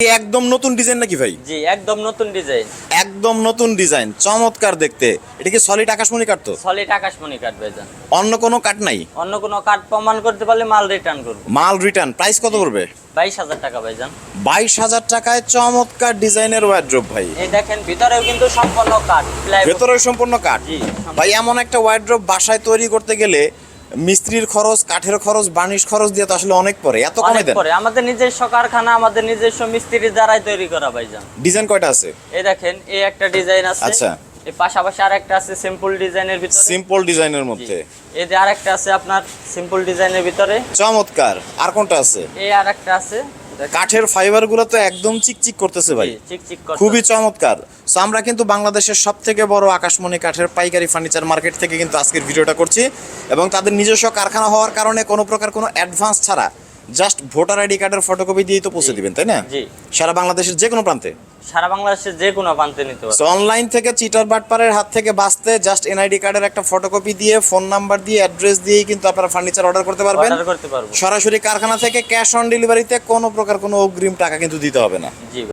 একদম নতুন ডিজাইন নাকি ভাই? জি একদম নতুন ডিজাইন। একদম নতুন ডিজাইন, চমৎকার দেখতে। এটা কি সলিড আকাশমণি কাঠ তো? সলিড আকাশমণি কাঠ ভাইজান। অন্য কোনো কাঠ নাই? অন্য কোনো কাঠ প্রমাণ করতে পারলে মাল রিটার্ন করব। মাল রিটার্ন। প্রাইস কত পড়বে? 22,000 টাকা ভাইজান। 22,000 টাকায় চমৎকার ডিজাইনের ওয়ার্ড্রোব ভাই। এই দেখেন ভিতরেও কিন্তু সম্পূর্ণ কাঠ, ভেতরেও সম্পূর্ণ কাঠ। জি ভাই এমন একটা ওয়ার্ড্রোব বাসায় তৈরি করতে গেলে মিস্ত্রির খরচ, কাঠের খরচ, বার্নিশ খরচ দিয়ে তো আসলে অনেক পড়ে। এত কমে অনেক দেন? পরে আমাদের নিজস্ব কারখানা, আমাদের নিজস্ব মিস্ত্রির দ্বারাই তৈরি করা ভাইজান। ডিজাইন কয়টা আছে? এই দেখেন এই একটা ডিজাইন আছে। আচ্ছা। এই পাশাপাশি আরেকটা আছে সিম্পল ডিজাইনের ভিতরে। সিম্পল ডিজাইনের মধ্যে। এই যে আরেকটা আছে আপনার সিম্পল ডিজাইনের ভিতরে। চমৎকার। আর কোনটা আছে? এই আরেকটা আছে। কাঠের ফাইবার গুলো তো একদম চিকচিক করতেছে ভাই, চিকচিক করতে খুবই চমৎকার। সো আমরা কিন্তু বাংলাদেশের সব থেকে বড় আকাশমণি কাঠের পাইকারি ফার্নিচার মার্কেট থেকে কিন্তু আজকের ভিডিওটা করছি, এবং তাদের নিজস্ব কারখানা হওয়ার কারণে কোনো প্রকার কোনো অ্যাডভান্স ছাড়া জাস্ট ভোটার আইডি কার্ডের ফটোকপি দিয়েই তো পৌঁছে দিবেন, তাই না? জি সারা বাংলাদেশের যে কোনো প্রান্তে। সারা বাংলাদেশের যে কোনো প্রান্তে নিতে পারবে। সো অনলাইন থেকে চিটার বাটপারের হাত থেকে বাঁচতে জাস্ট এনআইডি কার্ডের একটা ফটোকপি দিয়ে, ফোন নাম্বার দিয়ে, অ্যাড্রেস দিয়েই কিন্তু আপনারা ফার্নিচার অর্ডার করতে পারবেন। অর্ডার করতে পারবো সরাসরি কারখানা থেকে ক্যাশ অন ডেলিভারিতে কোনো প্রকার কোনো অগ্রিম টাকা কিন্তু দিতে হবে না। জি।